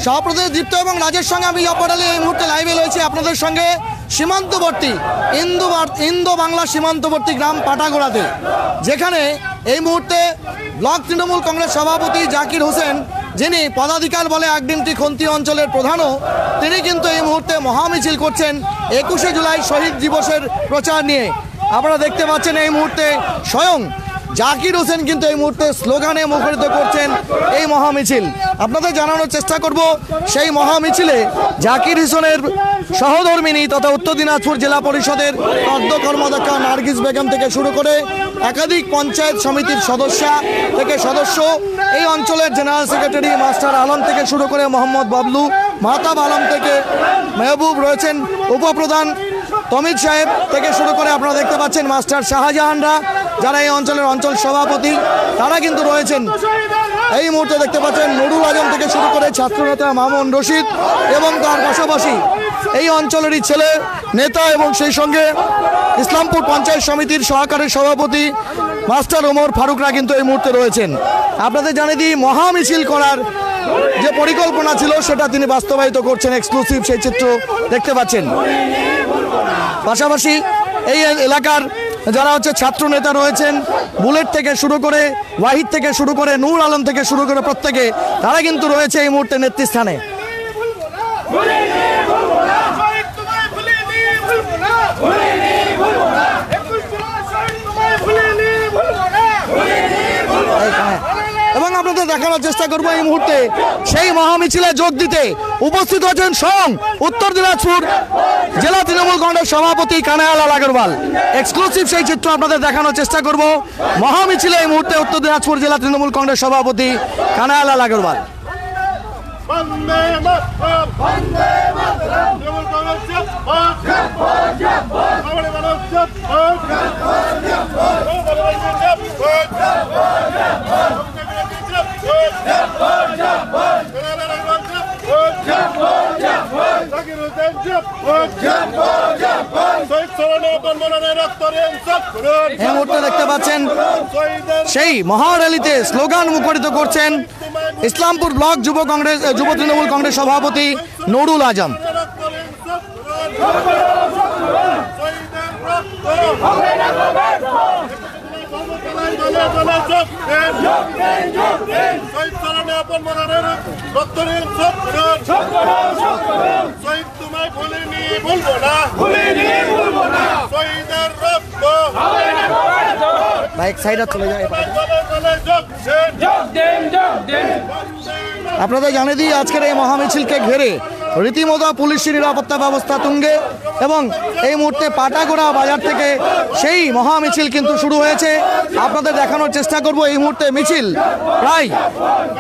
সহপ্রদেশ দীপ্ত এবং রাজের সঙ্গে আমি অপরালি এই মুহূর্তে লাইভে রয়েছে আপনাদের সঙ্গে সীমান্তবর্তী ইন্দো বাংলা সীমান্তবর্তী গ্রাম পাটাগোড়াতে, যেখানে এই মুহূর্তে ব্লক তৃণমূল কংগ্রেস সভাপতি জাকির হোসেন, যিনি পদাধিকার বলে আগডিমটি খন্তি অঞ্চলের প্রধানও, তিনি কিন্তু এই মুহূর্তে মহামিছিল করছেন 21শে জুলাই শহীদ দিবসের প্রচার নিয়ে। আপনারা দেখতে পাচ্ছেন এই মুহূর্তে স্বয়ং জাকির হোসেন কিন্তু এই মুহূর্তে স্লোগানে মুখরিত করছেন এই মহামিছিল। আপনাদের জানানোর চেষ্টা করব সেই মহামিছিলে জাকির হোসেনের সহধর্মিনী তথা উত্তর দিনাজপুর জেলা পরিষদের খাদ্য কর্মদক্ষা নার্গিস বেগম থেকে শুরু করে একাধিক পঞ্চায়েত সমিতির সদস্য, এই অঞ্চলের জেনারেল সেক্রেটারি মাস্টার আলম থেকে শুরু করে মোহাম্মদ বাবলু, মাহতাব আলম থেকে মেহবুব রয়েছেন, উপপ্রধান তমিজ সাহেব থেকে শুরু করে আপনারা দেখতে পাচ্ছেন মাস্টার শাহজাহানরা, যারা এই অঞ্চলের অঞ্চল সভাপতি, তারা কিন্তু রয়েছেন। এই মুহূর্তে দেখতে পাচ্ছেন নুরুল আজম থেকে শুরু করে ছাত্রনেতা মামুন রশিদ এবং তার পাশাপাশি এই অঞ্চলেরই ছেলে নেতা এবং সেই সঙ্গে ইসলামপুর পঞ্চায়েত সমিতির সহকারী সভাপতি মাস্টার ওমর ফারুকরা কিন্তু এই মুহূর্তে রয়েছেন। আপনাদের জানিয়ে দিই, মহামিছিল করার যে পরিকল্পনা ছিল সেটা তিনি বাস্তবায়িত করছেন, এক্সক্লুসিভ সেই চিত্র দেখতে পাচ্ছেন। পাশাপাশি এই এলাকার যারা ছাত্র নেতা রয়েছেন, বুলেট থেকে শুরু করে ওয়াহিদ থেকে শুরু করে নূর আলম থেকে শুরু করে প্রত্যেকে তারা কিন্তু রয়েছে এই মুহূর্তে নেতৃস্থানে। এবং আপনাদের দেখানোর চেষ্টা করবো এই মুহূর্তে সেই মহামিছিলে যোগ দিতে উপস্থিত হচ্ছেন স্বয়ং উত্তর দিনাজপুর জেলা তৃণমূল কংগ্রেস সভাপতি কানাইলাল আগরওয়াল। এক্সক্লুসিভ সেই চিত্র আপনাদের দেখানোর চেষ্টা করব মহামিছিলে এই মুহূর্তে উত্তর দিনাজপুর জেলা তৃণমূল কংগ্রেস সভাপতি কানাইলাল আগরওয়াল। এই মুহূর্তে দেখতে পাচ্ছেন সেই মহার্যালিতে স্লোগান মুখরিত করছেন ইসলামপুর ব্লক যুব তৃণমূল কংগ্রেস সভাপতি নুরুল আজম। বাইক সাইডে চলে যায়। আপনাদের জানিয়ে দিই, আজকের এই মহামিছিলকে ঘিরে রীতিমতো পুলিশের নিরাপত্তা ব্যবস্থা তুঙ্গে এবং এই মুহূর্তে পাটাগোড়া বাজার থেকে সেই মহামিছিল কিন্তু শুরু হয়েছে। আপনাদের দেখানোর চেষ্টা করব এই মুহূর্তে মিছিল প্রায়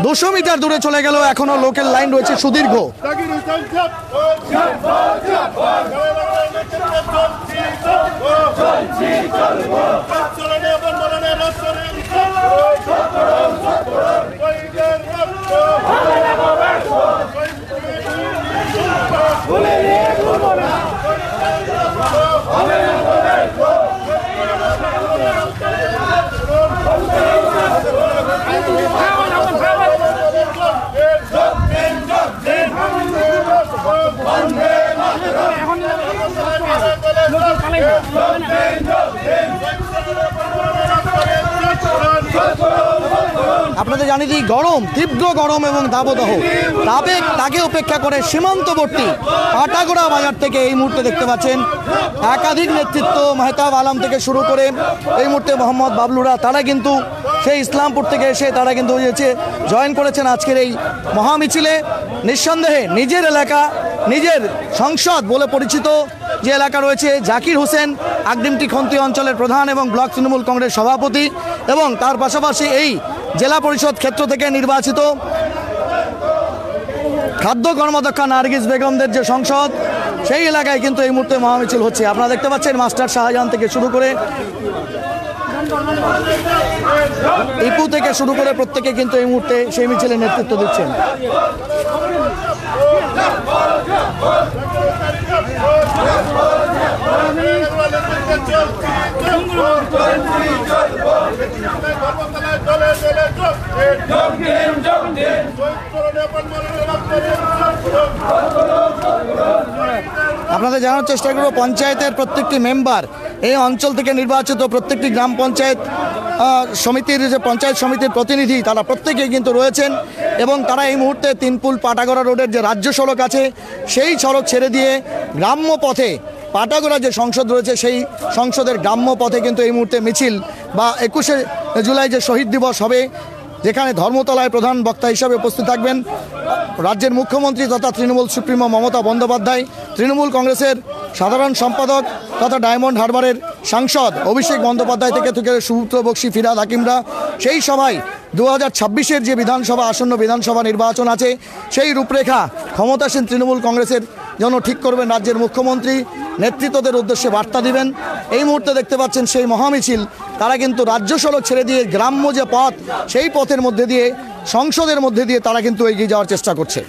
200 মিটার দূরে চলে গেল, এখনো লোকাল লাইন রয়েছে সুদীর্ঘ। আপনাদের জানিয়ে দিই, গরম, তীব্র গরম এবং দাবদাহ তাকে উপেক্ষা করে সীমান্তবর্তী পাটাগোড়া বাজার থেকে এই মুহূর্তে দেখতে পাচ্ছেন একাধিক নেতৃত্ব, মাহতাব আলম থেকে শুরু করে এই মুহূর্তে মোহাম্মদ বাবলুরা, তারা কিন্তু সেই ইসলামপুর থেকে এসে তারা কিন্তু জয়েন করেছেন আজকের এই মহামিছিলে। নিঃসন্দেহে নিজের এলাকা, নিজের সংসদ বলে পরিচিত যে এলাকা রয়েছে, জাকির হোসেন আগডিমটি খন্তি অঞ্চলের প্রধান এবং ব্লক তৃণমূল কংগ্রেস সভাপতি, এবং তার পাশাপাশি এই জেলা পরিষদ ক্ষেত্র থেকে নির্বাচিত খাদ্য কর্মদক্ষা নার্গিস বেগমদের যে সংসদ, সেই এলাকায় কিন্তু এই মুহূর্তে মহামিছিল হচ্ছে। আপনারা দেখতে পাচ্ছেন মাস্টার শাহজাহান থেকে শুরু করে ইপু থেকে শুরু করে প্রত্যেকে কিন্তু এই মুহূর্তে সেই মিছিলের নেতৃত্ব দিচ্ছেন। আপনাদের জানার চেষ্টা করব পঞ্চায়েতের প্রত্যেকটি মেম্বার এই অঞ্চল থেকে নির্বাচিত, প্রত্যেকটি গ্রাম পঞ্চায়েত সমিতির যে পঞ্চায়েত সমিতির প্রতিনিধি তারা প্রত্যেকেই কিন্তু রয়েছেন এবং তারা এই মুহূর্তে তিনপুল পাটাগড়া রোডের যে রাজ্য সড়ক আছে সেই সড়ক ছেড়ে দিয়ে গ্রাম্য পথে পাটাগড়া যে সংসদ রয়েছে সেই সংসদের গ্রাম্য পথে কিন্তু এই মুহূর্তে মিছিল বা 21শে জুলাই যে শহীদ দিবস হবে, যেখানে ধর্মতলায় প্রধান বক্তা হিসাবে উপস্থিত থাকবেন রাজ্যের মুখ্যমন্ত্রী তথা তৃণমূল সুপ্রিমো মমতা বন্দ্যোপাধ্যায়, তৃণমূল কংগ্রেসের সাধারণ সম্পাদক তথা ডায়মন্ড হারবারের সাংসদ অভিষেক বন্দ্যোপাধ্যায় থেকে সুব্রত বক্সী, ফিরহাদ হাকিমরা। সেই সভায় 2026-এর যে বিধানসভা আসন্ন বিধানসভা নির্বাচন আছে সেই রূপরেখা ক্ষমতাসীন তৃণমূল কংগ্রেসের জন্য ঠিক করবেন রাজ্যের মুখ্যমন্ত্রী, নেতৃত্বদের উদ্দেশ্যে বার্তা দিবেন। এই মুহূর্তে দেখতে পাচ্ছেন সেই মহামিছিল তারা কিন্তু রাজ্য সড়ক ছেড়ে দিয়ে গ্রাম্য যে পথ সেই পথের মধ্যে দিয়ে সংসদের মধ্যে দিয়ে তারা কিন্তু এগিয়ে যাওয়ার চেষ্টা করছে।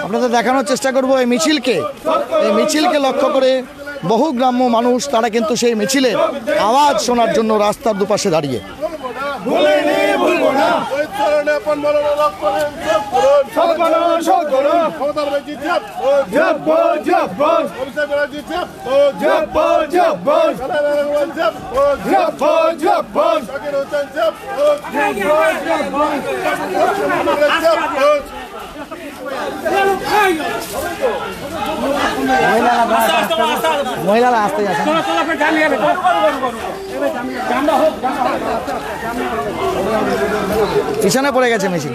আপনাদের দেখানোর চেষ্টা করব এই মিছিলকে লক্ষ্য করে বহু গ্রাম্য মানুষ তারা কিন্তু সেই মিছিলের আওয়াজ শোনার জন্য রাস্তার দুপাশে দাঁড়িয়ে। মহিলারা আসতে যাচ্ছে, পিছনে পড়ে গেছে মিছিল।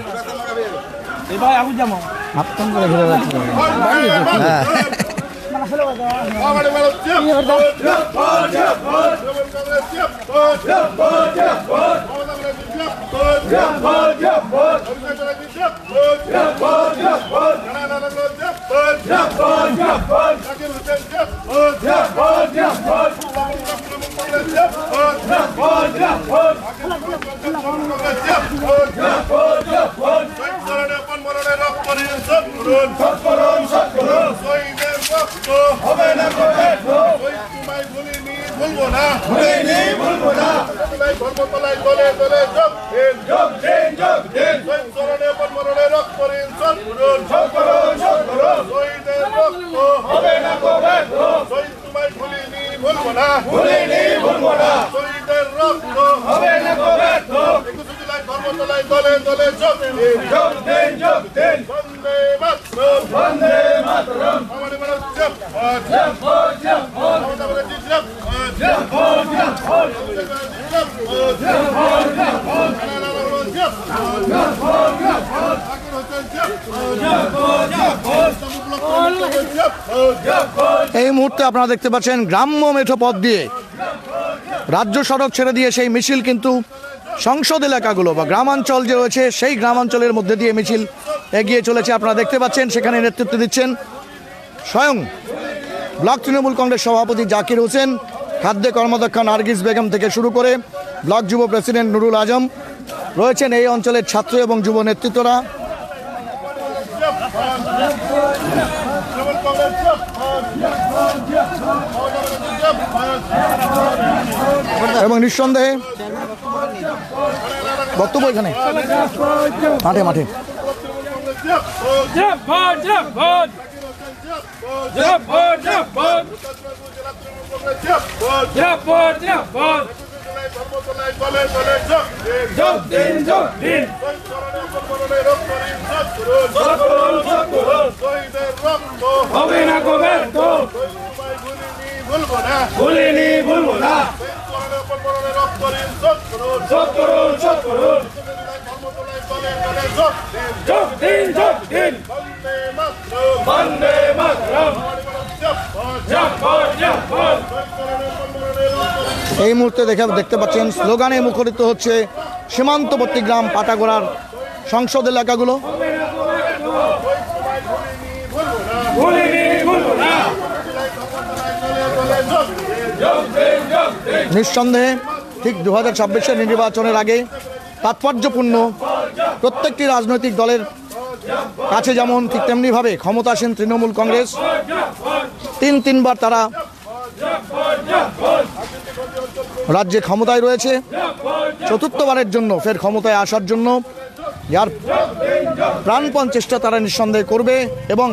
এই মুহূর্তে আপনারা দেখতে পাচ্ছেন গ্রাম্য মেঠো পথ দিয়ে রাজ্য সড়ক ছেড়ে দিয়ে সেই মিছিল কিন্তু সংসদ এলাকাগুলো বা গ্রামাঞ্চল যে রয়েছে সেই গ্রামাঞ্চলের মধ্যে দিয়ে মিছিল এগিয়ে চলেছে। আপনারা দেখতে পাচ্ছেন সেখানে নেতৃত্ব দিচ্ছেন স্বয়ং ব্লক তৃণমূল কংগ্রেস সভাপতি জাকির হোসেন, খাদ্য কর্মদক্ষা নার্গিস বেগম থেকে শুরু করে ব্লক যুব প্রেসিডেন্ট নুরুল আজম রয়েছেন এই অঞ্চলের ছাত্র এবং যুব নেতৃত্বরা। এবং নিঃসন্দেহে বক্তব্য এখানে মাঠে মাঠে এই মুহূর্তে দেখতে পাচ্ছেন স্লোগানে মুখরিত হচ্ছে সীমান্তবর্তী গ্রাম পাটাগোড়ার সংসদ এলাকাগুলো। নিঃসন্দেহে ঠিক 2026-এর নির্বাচনের আগে তাৎপর্যপূর্ণ প্রত্যেকটি রাজনৈতিক দলের কাছে যেমন ঠিক তেমনিভাবে ক্ষমতাসীন তৃণমূল কংগ্রেস তিনবার তারা রাজ্যে ক্ষমতায় রয়েছে, চতুর্থবারের জন্য ফের ক্ষমতায় আসার জন্য যার প্রাণপণ চেষ্টা তারা নিঃসন্দেহে করবে এবং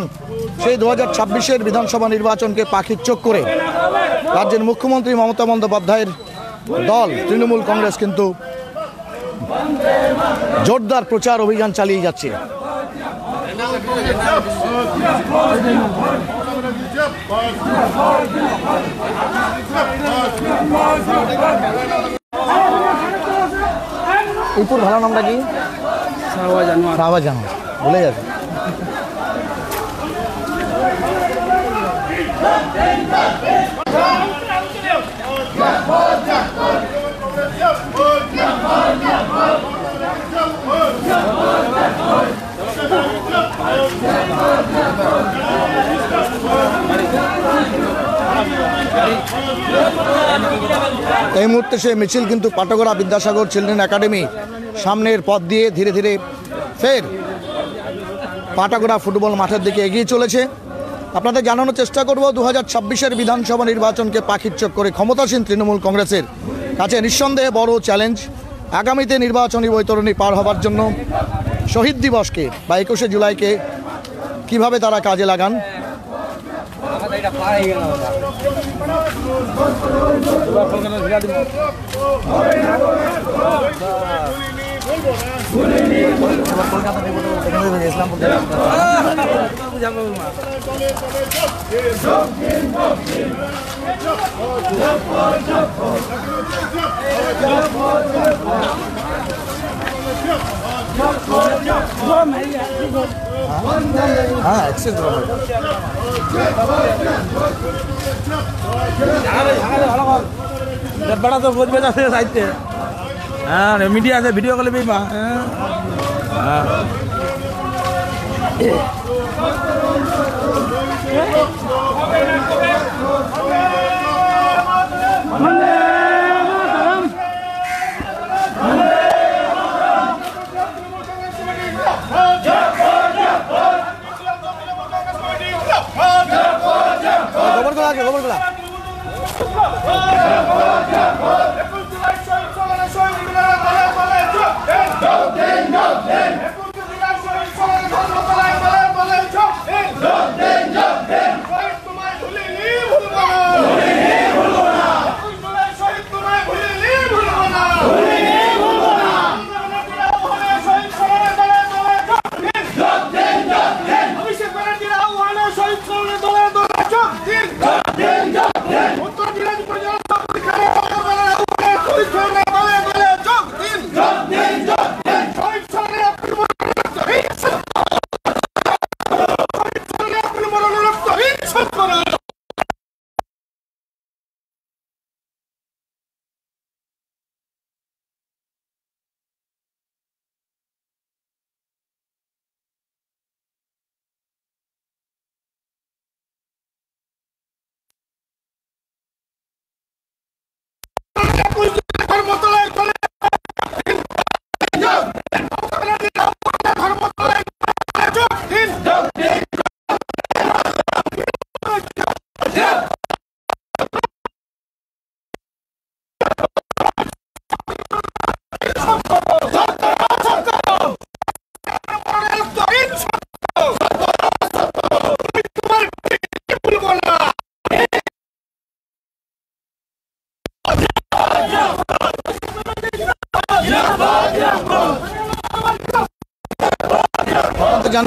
সেই 2026-এর বিধানসভা নির্বাচনকে পাখির চোখ করে রাজ্যের মুখ্যমন্ত্রী মমতা বন্দ্যোপাধ্যায়ের দল তৃণমূল কংগ্রেস কিন্তু জোরদার প্রচার অভিযান চালিয়ে যাচ্ছে। ইপুর ভালো নামটা কি? শাহবাজ জানোয়ার ভুলে যাবে। এই মুহূর্তে সে মিছিল কিন্তু পাটাগোড়া বিদ্যাসাগর চিলড্রেন একাডেমি সামনের পথ দিয়ে ধীরে ধীরে ফের পাটাগোড়া ফুটবল মাঠের দিকে এগিয়ে চলেছে। আপনাদের জানানোর চেষ্টা করব 2026-এর বিধানসভা নির্বাচনকে পাখির চোখ করে ক্ষমতাসীন তৃণমূল কংগ্রেসের কাছে নিঃসন্দেহে বড় চ্যালেঞ্জ আগামীতে নির্বাচনী বৈতরণী পার হবার জন্য শহীদ দিবসকে বা 21শে জুলাইকে কিভাবে তারা কাজে লাগান। हाँ एक्सेस बड़ा तो बहुत बजा से साहित्य हाँ मीडिया से वीडियो कॉल भी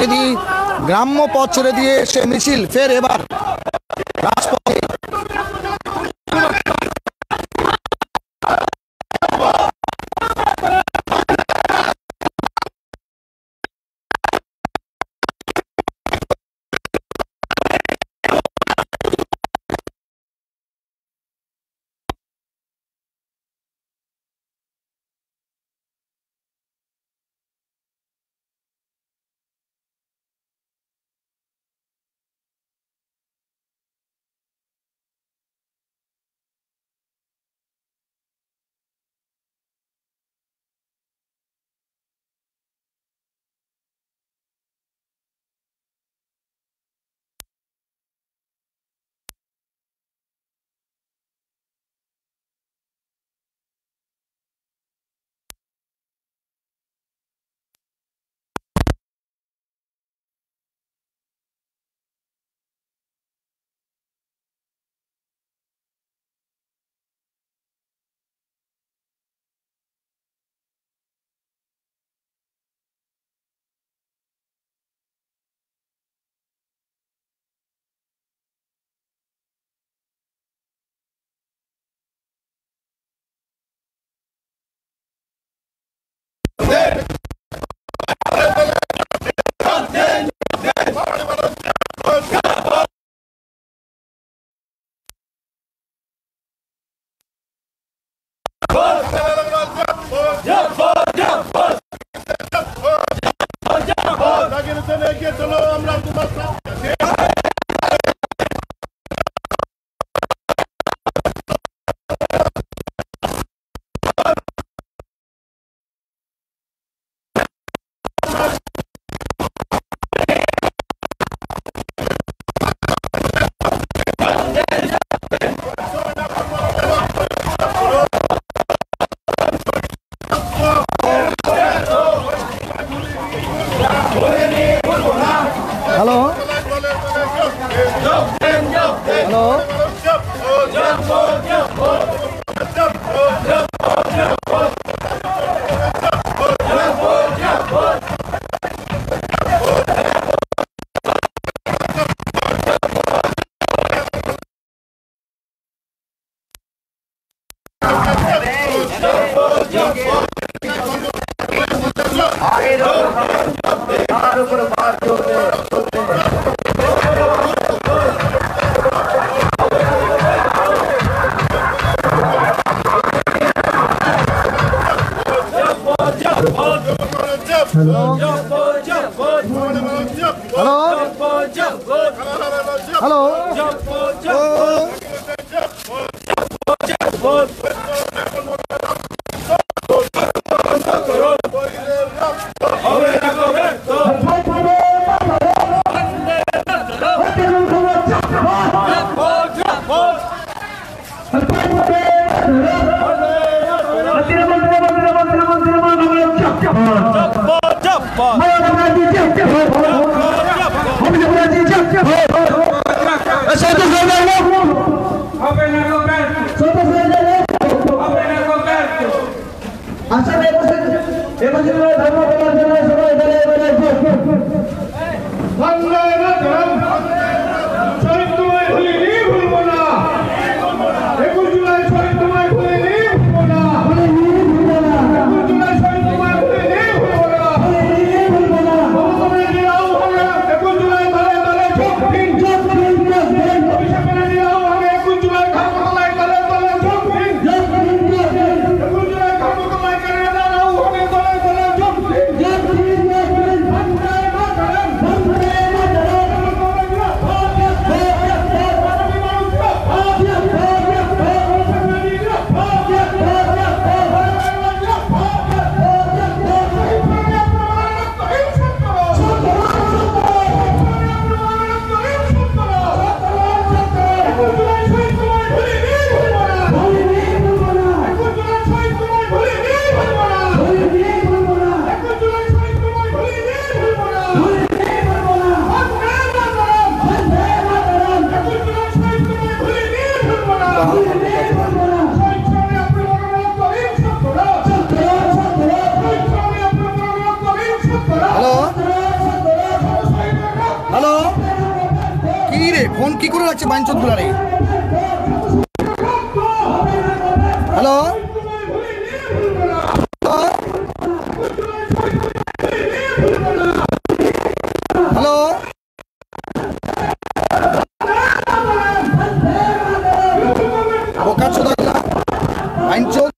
প্রতিনিধি গ্রাম্য পথ ছেড়ে দিয়ে সে মিছিল ফের এবার রাজপথে। হ্যালো, কি রে ফোন কি করে রাখছে বাইনচোদ গুলা রে? হ্যালো, হ্যালো, বোকার চোদা বাইনচোদ।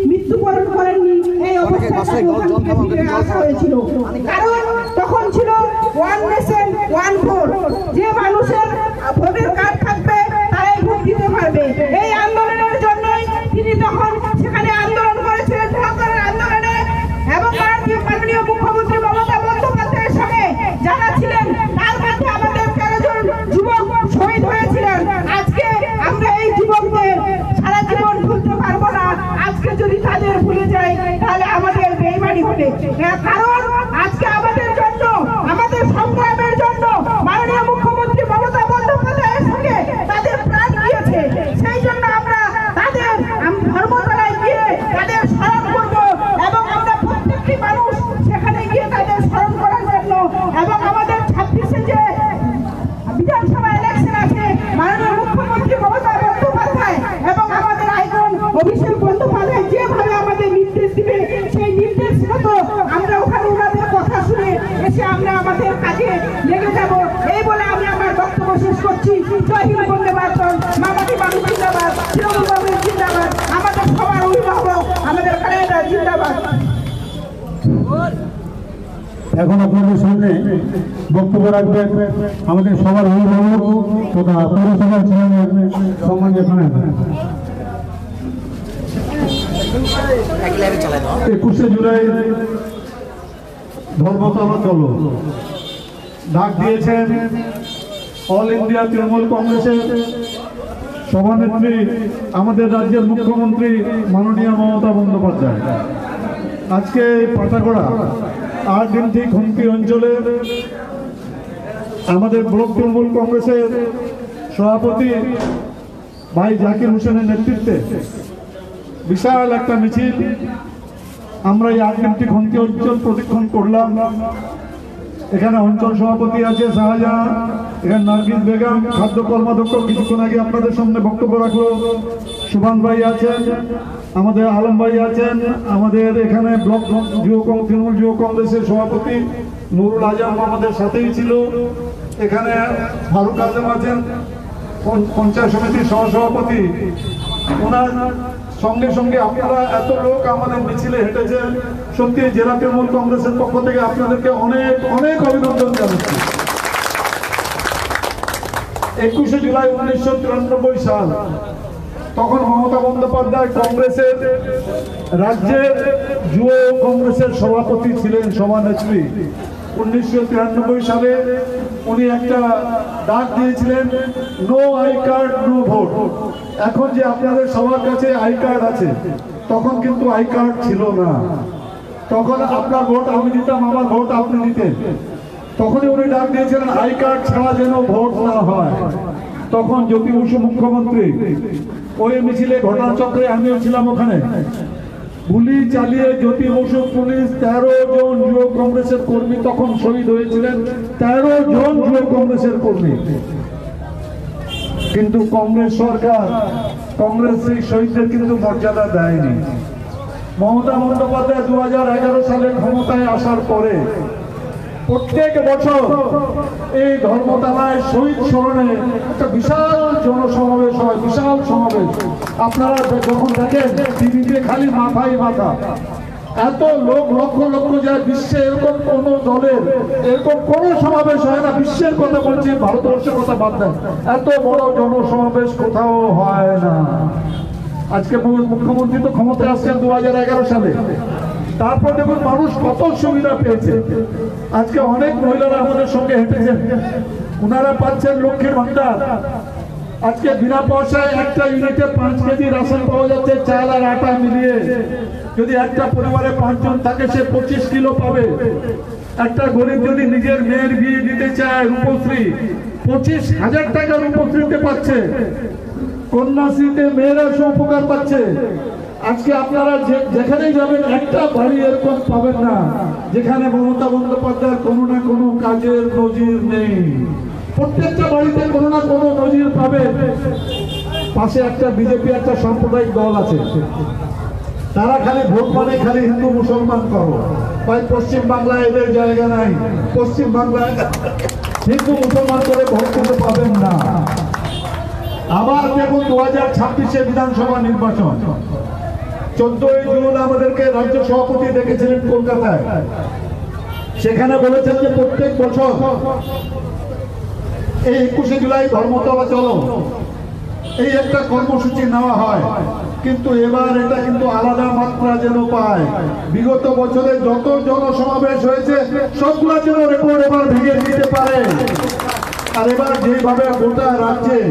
মৃত্যুবরণ করেননি এই অবস্থায় হয়েছিল। কারণ তখন ছিল ওয়ান নেশন ওয়ান ভোট, যে মানুষের ভোটের কার্ড থাকবে তারাই ভোট দিতে পারবে। এই আন্দোলনের জন্যই তিনি তখন সেখানে আন্দোলন করেছিলেন, সরকারের আন্দোলনে, এবং মাননীয় মুখ্যমন্ত্রী মমতা বন্দ্যোপাধ্যায়ের সঙ্গে যারা ছিলেন তার মধ্যে আমাদের 13 জন যুবক শহীদ হয়েছিলেন। আজকে আমরা এই যুবকদের সারা জীবন ভুলতে পারবো না। আজকে যদি তাদের ভুলে যাই তাহলে আমাদের বেইমানি হবে। কারণ আজকে আমাদের জন্য, আমাদের সংগ্রামের জন্য মাননীয় মুখ্যমন্ত্রী করছি জয় হিন্দ বন্দে মাতরম, মামাটি মানুষ জিন্দাবাদ, তৃণমূল কংগ্রেস জিন্দাবাদ, আমাদের সবার অভিভাবক আমাদের খালেদা জিন্দাবাদ। এখন আপনাদের সামনে বক্তব্য রাখবেন আমাদের সবার অভিভাবক তথা পৌরসভার চেয়ারম্যান সম্মানীয় খালেদা। 21শে জুলাই ধর্মতলা চলো ডাক দিয়েছেন অল ইন্ডিয়া তৃণমূল কংগ্রেসের সভানেত্রী, আমাদের রাজ্যের মুখ্যমন্ত্রী মাননীয় মমতা বন্দ্যোপাধ্যায়। আজকে পাটাগোড়া আরডিএমটি খুমকি অঞ্চলে আমাদের ব্লক তৃণমূল কংগ্রেসের সভাপতি ভাই জাকির হোসেনের নেতৃত্বে বিশাল একটা মিছিল আমরা এই আরডিএমটি খুমকি অঞ্চল প্রদক্ষিণ করলাম। এখানে অঞ্চল সভাপতি আছে শাহজাহান, এখানে নার্গিস বেগম, খাদ্য কর্মাধ্যক্ষ কিছুক্ষণ আগে আপনাদের সামনে বক্তব্য রাখলো সুভান ভাই আছেন, আমাদের আলম ভাই আছেন, আমাদের এখানে ব্লক তৃণমূল যুব কংগ্রেসের সভাপতি নুরুল আজম আমাদের সাথেই ছিল, এখানে ফারুক আজম আছেন পঞ্চায়েত সমিতির সহসভাপতি। ওনার সঙ্গে সঙ্গে আপনারা এত লোক আমাদের মিছিলে হেঁটেছেন, সত্যি জেলা তৃণমূল কংগ্রেসের পক্ষ থেকে আপনাদেরকে অনেক অনেক অভিনন্দন জানাচ্ছি। 21শে জুলাই 1993 সাল, তখন মমতা বন্দ্যোপাধ্যায় কংগ্রেসের রাজ্যের যুব কংগ্রেসের সভাপতি ছিলেন, সভানেত্রী। 1993 সালে উনি একটা ডাক দিয়েছিলেন, no I card no vote. এখন যে আপনাদের সবার কাছে আই কার্ড আছে, তখন কিন্তু আই কার্ড ছিল না। তখন আপনার ভোট আমি দিতাম, আমার ভোট আপনি দিতেন। তখনই উনি ডাক দিয়েছিলেন আই কার্ড ছাড়া যেন ভোট না হয়। তখন জ্যোতি বসু মুখ্যমন্ত্রী, ওই মিছিলে ঘটনাচক্রে আমিও ছিলাম ওখানে, গুলি চালিয়ে জ্যোতি বসু পুলিশ 13 জন যুব কংগ্রেসের কর্মী তখন শহীদ হয়েছিলেন, 13 জন যুব কংগ্রেসের কর্মী। কিন্তু কংগ্রেস সরকার, কংগ্রেস সেই শহীদদের কিন্তু মর্যাদা দেয়নি। মমতা বন্দ্যোপাধ্যায় 2011 সালে ক্ষমতায় আসার পরে প্রত্যেক বছর এই ধর্মতলায় শহীদ স্মরণে একটা বিশাল জনসমাবেশ হয়, বিশাল সমাবেশ। আপনারা যখন দেখেন টিভিতে খালি মাথায় মাথা, এত লোক লক্ষ লক্ষ যায়। বিশ্বে এরকম কোন দলের এরকম কোন সমাবেশ হয় না, বিশ্বের কথা বলছি, ভারতবর্ষের কথা বাদ দেন, এত বড় জনসমাবেশ কোথাও হয় না। আজকে মুখ্যমন্ত্রী তো ক্ষমতায় আসছেন 2011 সালে, তারপর দেখুন মানুষ কত সুবিধা পেয়েছে। আজকে অনেক মহিলারা আমাদের সঙ্গে হেঁটেছেন, ওনারা পাচ্ছেন লক্ষ্মীর ভান্ডার। আজকে বিনা পয়সায় একটা ইউনিটে 5 কেজি রাশন পাওয়া যাচ্ছে, চাল আর আটা মিলিয়ে। যদি একটা পরিবারে 5 জন থাকে, সে 25 কিলো পাবে। একটা গরিব যদি নিজের মেয়ের বিয়ে দিতে চায়, রূপশ্রী 25,000 টাকা রূপশ্রীতে পাচ্ছে। কন্যাশ্রীতে মেয়েরা উপকার পাচ্ছে। আজকে আপনারা যেখানেই যাবেন একটা বাড়ি এরকম পাবেন না যেখানে মমতা বন্দ্যোপাধ্যায়ের কোনো না কোনো কাজের নজির নেই। প্রত্যেকটা বাড়িতে কোনো না কোনো নজির পাবে। পাশে একটা বিজেপি একটা সাম্প্রদায়িক দল আছে, তারা খালি ভোট মানে খালি হিন্দু মুসলমান করো। ভাই পশ্চিম বাংলায় এদের জায়গা নাই, পশ্চিম বাংলায় হিন্দু মুসলমান করে ভোট করতে পাবেন না। আবার দেখুন 2026-এ বিধানসভা নির্বাচন, 14ই জুন আমাদেরকে রাজ্য সভাপতি ডেকেছিলেন কলকাতায়। সেখানে বলেছেন যে প্রত্যেক বছর এই 21শে জুলাই ধর্মতলা চলো, এই একটা কর্মসূচি নেওয়া হয়। কিন্তু এবার এটা কিন্তু আলাদা মাত্রা যেন পায়। বিগত বছরে যত জনসমাবেশ হয়েছে সবগুলো যেন রেকর্ড এবার ভেঙে দিতে পারে। আর এবার যেভাবে গোটা রাজ্যে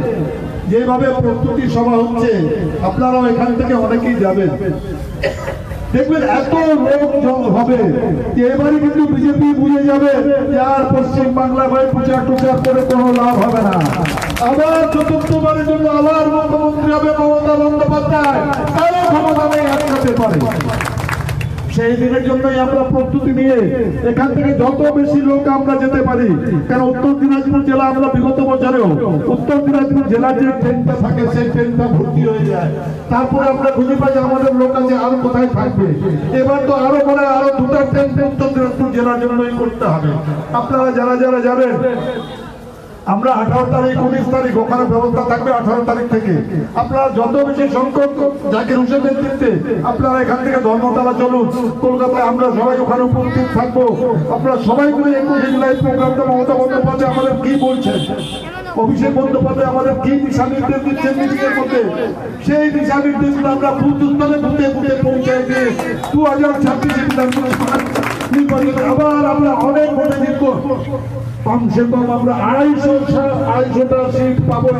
যেভাবে প্রস্তুতি সভা হচ্ছে, আপনারাও এখান থেকে অনেকেই যাবেন, দেখবেন এত লোক হবে যে এবারে কিন্তু বিজেপি বুঝে যাবে যে আর পশ্চিম বাংলা ভাই প্রচার টুচার করে কোনো লাভ হবে না। আবার চতুর্থবারের জন্য আবার মুখ্যমন্ত্রী হবে মমতা বন্দ্যোপাধ্যায়, আরো ক্ষমতা নেই আটকাতে পারে। সেই দিনের জন্যই আমরা প্রস্তুতি নিয়ে এখান থেকে যত বেশি লোক আমরা যেতে পারি, কারণ উত্তর দিনাজপুর জেলা আমরা বিগত বছরেও উত্তর দিনাজপুর জেলার যে ট্রেনটা থাকে সেই ট্রেনটা ভর্তি হয়ে যায়। তারপরে আমরা খুঁজে পাই যে আমাদের লোক আছে আরো কোথায় থাকবে। এবার তো আরো বলে আরো 2টা ট্রেন উত্তর দিনাজপুর জেলার জন্যই করতে হবে। আপনারা যারা যারা যাবেন আমরা 18 তারিখ 19 তারিখ ওখানে ব্যবস্থা থাকবে 18 তারিখ থেকে। আপনারা যত বেশি সংখ্যক জাকির হোসেন নেতৃত্বে আপনারা এখান থেকে ধর্মতলা চলুন কলকাতায়, আমরা সবাই ওখানে উপস্থিত থাকবো। আপনারা সবাই মিলে 21 জুলাই প্রোগ্রামটা মমতা বন্দ্যোপাধ্যায় আমাদের কি বলছেন, অভিষেক বন্দ্যোপাধ্যায় আমাদের কি দিশা নির্দেশ দিচ্ছেন মিটিংয়ের মধ্যে, সেই দিশা নির্দেশগুলো আমরা বুথ স্তরে বুথে বুথে পৌঁছায় দিয়ে 2026 বিধানসভা নির্বাচনে আবার আমরা অনেক ভোটে জিতবো। কমসে কম আমরা 250টা সিট পাবো।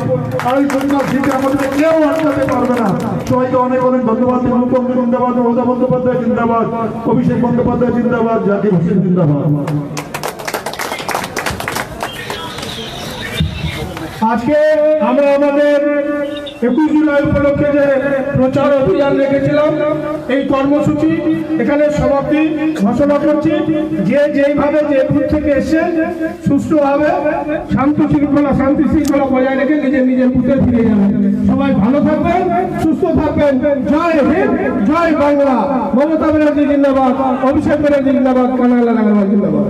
250টা সিটে আমাদের কেউ আটকাতে পারবে না। সবাইকে অনেক অনেক ধন্যবাদ। মুখ্যমন্ত্রী জিন্দাবাদ, মমতা বন্দ্যোপাধ্যায় জিন্দাবাদ, অভিষেক বন্দ্যোপাধ্যায় জিন্দাবাদ, জাকির হোসেন জিন্দাবাদ। আজকে আমরা আমাদের 21 জুলাই উপলক্ষে যে প্রচার অভিযান রেখেছিলাম, এই কর্মসূচি এখানে সমাপ্তি ঘোষণা করছি। যে যেইভাবে যে বুথ থেকে এসে সুষ্ঠুভাবে শান্তি শৃঙ্খলা বজায় রেখে নিজের নিজের বুথে ফিরে যাবেন। সবাই ভালো থাকবেন, সুস্থ থাকবেন। জয় হিন্দ, জয় বাংলা। মমতা ব্যানার্জি জিন্দাবাদ, অভিষেক ব্যানার্জি জিন্দাবাদ, কানাইলাল আগরওয়াল জিন্দাবাদ।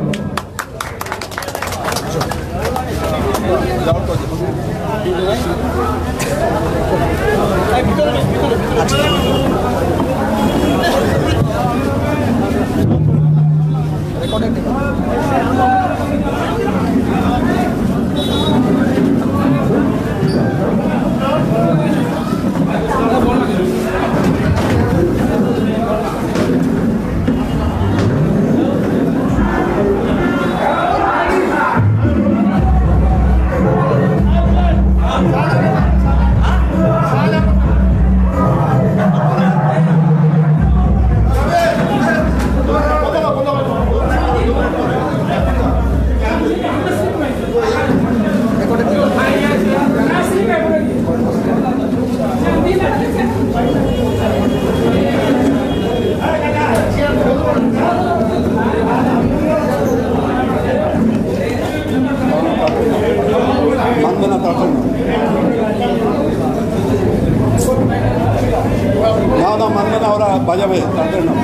বাজাবে তাদের নাম।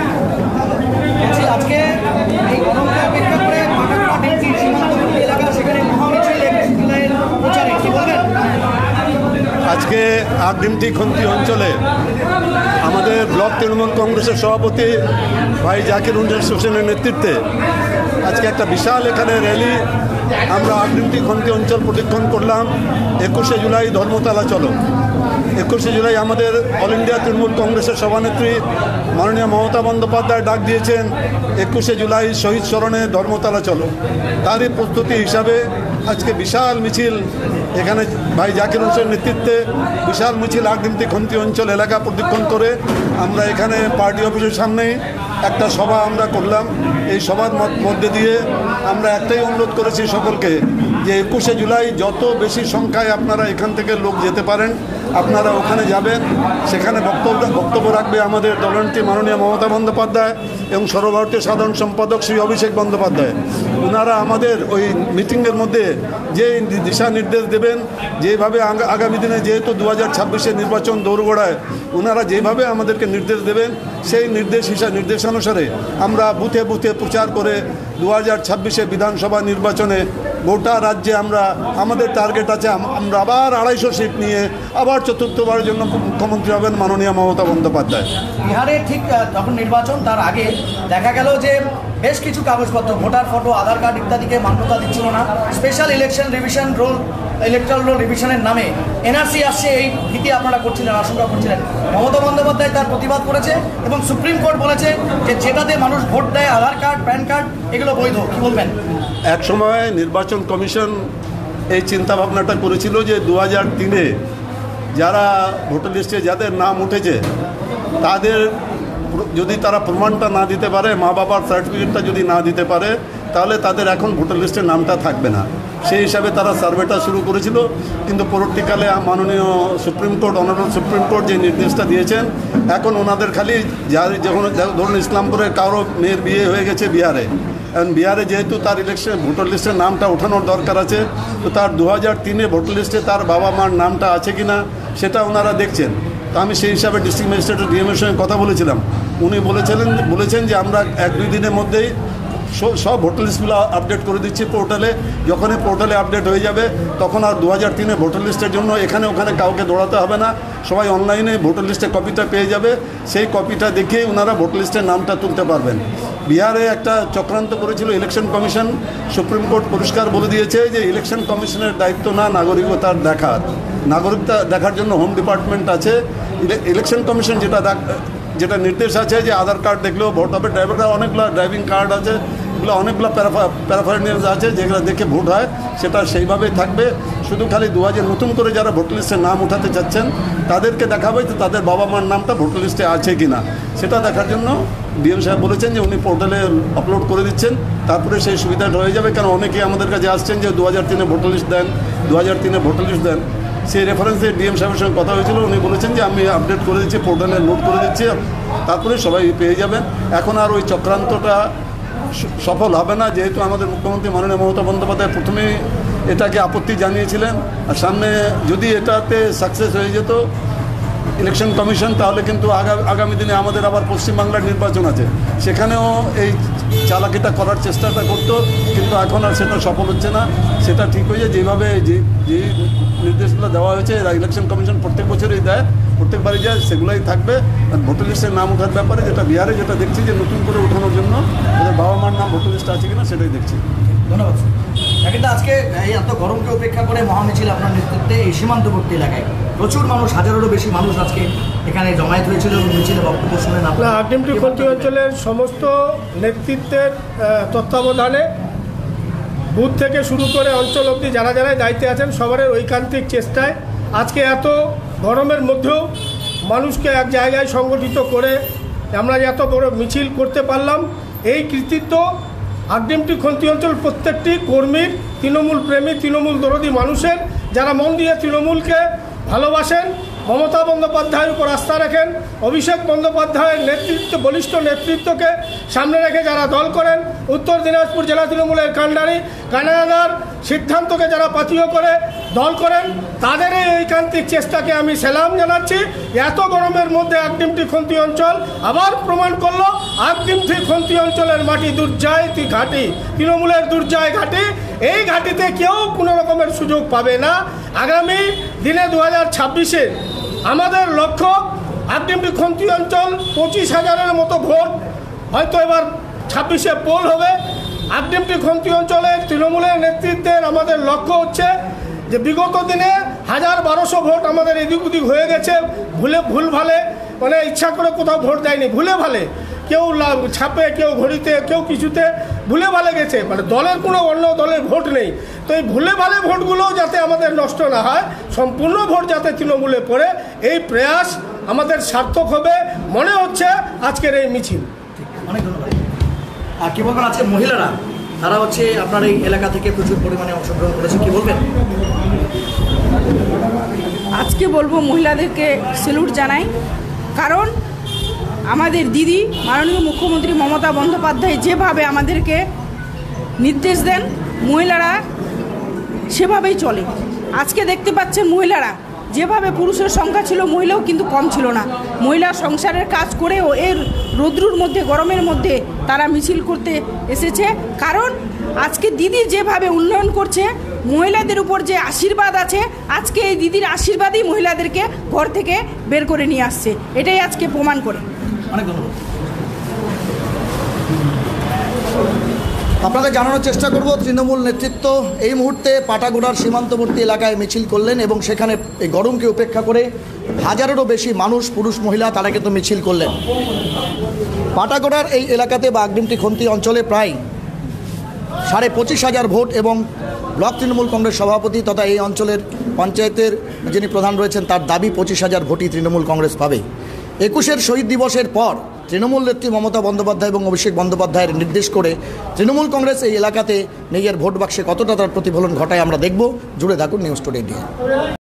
আজকে এই গরমকে অপেক্ষা করে সীমান্তবর্তী এলাকা সেখানে মহামিছিল প্রচারে কি বলবেন? আজকে আগডিমটি খন্তি অঞ্চলে আমাদের ব্লক তৃণমূল কংগ্রেসের সভাপতি ভাই জাকির হোসেনের নেতৃত্বে আজকে একটা বিশাল এখানে র্যালি আমরা আগডিমটি খন্তি অঞ্চল প্রদক্ষিণ করলাম। 21শে জুলাই ধর্মতলা চলো। 21শে জুলাই আমাদের অল ইন্ডিয়া তৃণমূল কংগ্রেসের সভানেত্রী মাননীয় মমতা বন্দ্যোপাধ্যায় ডাক দিয়েছেন 21শে জুলাই শহীদ স্মরণে ধর্মতলা চলো। তারই প্রস্তুতি হিসাবে আজকে বিশাল মিছিল এখানে ভাই জাকির হোসেনের নেতৃত্বে বিশাল মিছিল আগডিমটি খন্তি অঞ্চল এলাকা প্রদক্ষিণ করে আমরা এখানে পার্টি অফিসের সামনেই একটা সভা আমরা করলাম। এই সভার মধ্যে দিয়ে আমরা একটাই অনুরোধ করেছি সকলকে যে 21শে জুলাই যত বেশি সংখ্যায় আপনারা এখান থেকে লোক যেতে পারেন আপনারা ওখানে যাবেন। সেখানে বক্তব্য রাখবে আমাদের দলনেত্রী মাননীয় মমতা বন্দ্যোপাধ্যায় এবং সর্বভারতীয় সাধারণ সম্পাদক শ্রী অভিষেক বন্দ্যোপাধ্যায়। ওনারা আমাদের ওই মিটিংয়ের মধ্যে যে দিশা নির্দেশ দেবেন, যেভাবে আগামী দিনে যেহেতু 2026-এর নির্বাচন দৌড়গোড়ায় ওনারা যেভাবে আমাদেরকে নির্দেশ দেবেন সেই নির্দেশানুসারে আমরা বুথে বুথে প্রচার করে 2026-এ বিধানসভা নির্বাচনে গোটা রাজ্যে আমাদের টার্গেট আছে আমরা আবার 250 সিট নিয়ে আবার চতুর্থবারের জন্য মুখ্যমন্ত্রী হবেন মাননীয় মমতা বন্দ্যোপাধ্যায়। বিহারে ঠিক যখন নির্বাচন তার আগে দেখা গেল যে বেশ কিছু কাগজপত্র ভোটার ফটো আধার কার্ড ইত্যাদিকে মান্যতা দিচ্ছিল না। Special election revision roll electoral roll রিভিশনের নামে এনআরসি আসছে, এই ভীতি আপনারা করছিলেন, আশঙ্কা করছিলেন। মমতা বন্দ্যোপাধ্যায় তার প্রতিবাদ করেছে এবং সুপ্রিম কোর্ট বলেছে যে যেটাতে মানুষ ভোট দেয় আধার কার্ড প্যান কার্ড এগুলো বৈধ। কী বলবেন? এক সময় নির্বাচন কমিশন এই চিন্তাভাবনাটা করেছিল যে 2003-এ যারা ভোটার লিস্টে যাদের নাম উঠেছে তাদের যদি তারা প্রমাণটা না দিতে পারে, মা বাবার সার্টিফিকেটটা যদি না দিতে পারে তাহলে তাদের এখন ভোটার লিস্টের নামটা থাকবে না। সেই হিসাবে তারা সার্ভেটা শুরু করেছিল। কিন্তু পরবর্তীকালে মাননীয় supreme court honourable supreme court যে নির্দেশটা দিয়েছেন এখন ওনাদের খালি যখন ধরুন ইসলামপুরে কারো মেয়ের বিয়ে হয়ে গেছে বিহারে, কারণ বিহারে যেহেতু তার ভোটার লিস্টের নামটা ওঠানোর দরকার আছে, তো তার 2003-এ ভোটার লিস্টে তার বাবা মার নামটা আছে কি না সেটা ওনারা দেখছেন। তো আমি সেই হিসাবে ডিস্ট্রিক্ট ম্যাজিস্ট্রেটের ডিএমের সঙ্গে কথা বলেছিলাম। উনি বলেছেন যে আমরা 1-2 দিনের মধ্যেই সব ভোটার লিস্টগুলো আপডেট করে দিচ্ছি পোর্টালে। যখনই পোর্টালে আপডেট হয়ে যাবে তখন আর 2003 ভোটার লিস্টের জন্য এখানে ওখানে কাউকে দৌড়াতে হবে না, সবাই অনলাইনে ভোটার লিস্টের কপিটা পেয়ে যাবে। সেই কপিটা দেখেই ওনারা ভোটার লিস্টের নামটা তুলতে পারবেন। বিহারে একটা চক্রান্ত করেছিল ইলেকশন কমিশন, সুপ্রিম কোর্ট পরিষ্কার বলে দিয়েছে যে ইলেকশন কমিশনের দায়িত্ব না নাগরিকতার দেখার, নাগরিকতা দেখার জন্য হোম ডিপার্টমেন্ট আছে। ইলেকশন কমিশন যেটা নির্দেশ আছে যে আধার কার্ড দেখলেও ভোট হবে, ড্রাইভাররা অনেকগুলো ড্রাইভিং কার্ড আছে, এগুলো অনেকগুলো প্যারাফারনালিয়াস আছে যেগুলো দেখে ভোট হয়, সেটা সেইভাবেই থাকবে। শুধু খালি নতুন করে যারা ভোটার লিস্টে নাম উঠাতে চাচ্ছেন তাদেরকে দেখাবে যে তাদের বাবা মার নামটা ভোটার লিস্টে আছে কি না, সেটা দেখার জন্য ডিএম সাহেব বলেছেন যে উনি পোর্টালে আপলোড করে দিচ্ছেন, তারপরে সেই সুবিধাটা হয়ে যাবে। কারণ অনেকেই আমাদের কাছে আসছেন যে 2003 ভোটার লিস্ট দেন, 2003 ভোটার লিস্ট দেন। সেই রেফারেন্সে ডিএম সাহেবের সঙ্গে কথা হয়েছিল, উনি বলেছেন যে আমি আপডেট করে দিচ্ছি, পোর্টালে লোড করে দিচ্ছি, তারপরে সবাই পেয়ে যাবেন। এখন আর ওই চক্রান্তটা সফল হবে না, যেহেতু আমাদের মুখ্যমন্ত্রী মাননীয় মমতা বন্দ্যোপাধ্যায় প্রথমেই এটাকে আপত্তি জানিয়েছিলেন। আর সামনে যদি এটাতে সাকসেস হয়ে যেত ইলেকশন কমিশন, তাহলে কিন্তু আগামী দিনে আমাদের আবার পশ্চিমবাংলার নির্বাচন আছে, সেখানেও এই চালাকিটা করার চেষ্টাটা করতো, কিন্তু এখন আর সেটা সফল হচ্ছে না। সেটা ঠিক হয়েছে যেভাবে যে নির্দেশগুলো দেওয়া হয়েছে ইলেকশন কমিশন প্রত্যেক বছরই দেয়, প্রত্যেকবারই যায়, সেগুলোই থাকবে। আর ভোটার লিস্টের নাম ওঠার ব্যাপারে যেটা বিহারে যেটা দেখছি যে নতুন করে ওঠানোর জন্য ওদের বাবা মার নাম ভোটার লিস্টে আছে কিনা সেটাই দেখছি। ধন্যবাদ। কিন্তু আজকে এই এত গরমকে উপেক্ষা করে মহামিছিল আপনার নেতৃত্বে এই সীমান্তবর্তী এলাকায় প্রচুর মানুষ, হাজারেরও বেশি মানুষ আজকে এখানে জমায়েত হয়েছিল এবং মিছিলে বক্তব্য শুনেন। আগ্নেয়গিরি খনি অঞ্চলের সমস্ত নেতৃত্বের তত্ত্বাবধানে বুথ থেকে শুরু করে অঞ্চল অবধি যারা যারা দায়িত্বে আছেন সবার ঐকান্তিক চেষ্টায় আজকে এত গরমের মধ্যেও মানুষকে এক জায়গায় সংগঠিত করে আমরা এত বড় মিছিল করতে পারলাম। এই কৃতিত্ব আগ্নেয়গিরি খনি অঞ্চল প্রত্যেকটি কর্মীর, তৃণমূল প্রেমী, তৃণমূল দরদী মানুষের, যারা মন দিয়ে তৃণমূলকে ভালোবাসেন, মমতা বন্দ্যোপাধ্যায়ের উপর আস্থা রাখেন, অভিষেক বন্দ্যোপাধ্যায়ের নেতৃত্ব, বলিষ্ঠ নেতৃত্বকে সামনে রেখে যারা দল করেন, উত্তর দিনাজপুর জেলা তৃণমূলের কানাডার সিদ্ধান্তকে যারা পাথেয় করে দল করেন, তাদের এই ঐকান্তিক চেষ্টাকে আমি সেলাম জানাচ্ছি। এত গরমের মধ্যে আগ্নেয়গিরি খনি অঞ্চল আবার প্রমাণ করলো আগ্নেয়গিরি খনি অঞ্চলের মাটি দুর্জয় ঘাঁটি, তৃণমূলের দুর্জয় ঘাঁটি। এই ঘাঁটিতে কেউ কোনো রকমের সুযোগ পাবে না। আগামী দিনে 2026-এ আমাদের লক্ষ্য আগ্নেয়গিরি খনি অঞ্চল 25,000-এর মতো ভোট, হয়তো এবার 26-এ পোল হবে। আগ্নেয়গিরি খনি অঞ্চলের তৃণমূলের নেতৃত্বের আমাদের লক্ষ্য হচ্ছে যে বিগত দিনে 1000-1200 ভোট আমাদের এদিক ওদিক হয়ে গেছে, ভুলভালে, মানে ইচ্ছা করে কোথাও ভোট দেয়নি, ভুলে ভালে, কেউ ছাপে, কেউ ঘড়িতে, কেউ কিছুতে ভুলে ভালে গেছে, মানে দলের কোনো অন্য দলের ভোট নেই। তো এই ভুলে ভালে ভোটগুলোও যাতে আমাদের নষ্ট না হয়, সম্পূর্ণ ভোট যাতে তৃণমূলে পড়ে, এই প্রয়াস আমাদের সার্থক হবে মনে হচ্ছে আজকের এই মিছিল। অনেক ধন্যবাদ। আর কি বলবেন আজকে মহিলারা, তারা হচ্ছে আপনার এই এলাকা থেকে প্রচুর পরিমাণে অংশগ্রহণ করেছে, কি বলবেন? আজকে বলবো মহিলাদেরকে স্যালুট জানাই, কারণ আমাদের দিদি মাননীয় মুখ্যমন্ত্রী মমতা বন্দ্যোপাধ্যায় যেভাবে আমাদেরকে নির্দেশ দেন মহিলারা সেভাবেই চলে। আজকে দেখতে পাচ্ছেন মহিলারা যেভাবে পুরুষের সংখ্যা ছিল মহিলাও কিন্তু কম ছিল না, মহিলা সংসারের কাজ করেও এর রৌদ্রুর মধ্যে, গরমের মধ্যে তারা মিছিল করতে এসেছে। কারণ আজকে দিদি যেভাবে উন্নয়ন করছে, মহিলাদের উপর যে আশীর্বাদ আছে, আজকে এই দিদির আশীর্বাদই মহিলাদেরকে ঘর থেকে বের করে নিয়ে আসছে, এটাই আজকে প্রমাণ করে। অনেক ধন্যবাদ। আপনাদের জানানোর চেষ্টা করব তৃণমূল নেতৃত্ব এই মুহূর্তে পাটাগোড়ার সীমান্তবর্তী এলাকায় মিছিল করলেন এবং সেখানে এই গরমকে উপেক্ষা করে হাজারেরও বেশি মানুষ, পুরুষ মহিলা, তারা কিন্তু মিছিল করলেন। পাটাগোড়ার এই এলাকাতে বা আগ্নেয়গিরি খনি অঞ্চলে প্রায় 25,500 ভোট এবং ব্লক তৃণমূল কংগ্রেস সভাপতি তথা এই অঞ্চলের পঞ্চায়েতের যিনি প্রধান রয়েছেন তার দাবি 25,000 ভোটই তৃণমূল কংগ্রেস পাবে। 21-এর শহীদ দিবসের পর তৃণমূল নেত্রী মমতা বন্দ্যোপাধ্যায় এবং অভিষেক বন্দ্যোপাধ্যায়ের নির্দেশ করে তৃণমূল কংগ্রেস এই এলাকাতে নিজের ভোট বাক্সে কতটা তার প্রতিফলন ঘটায় আমরা দেখব। জুড়ে থাকুন নিউজ টুডে ইন্ডিয়া।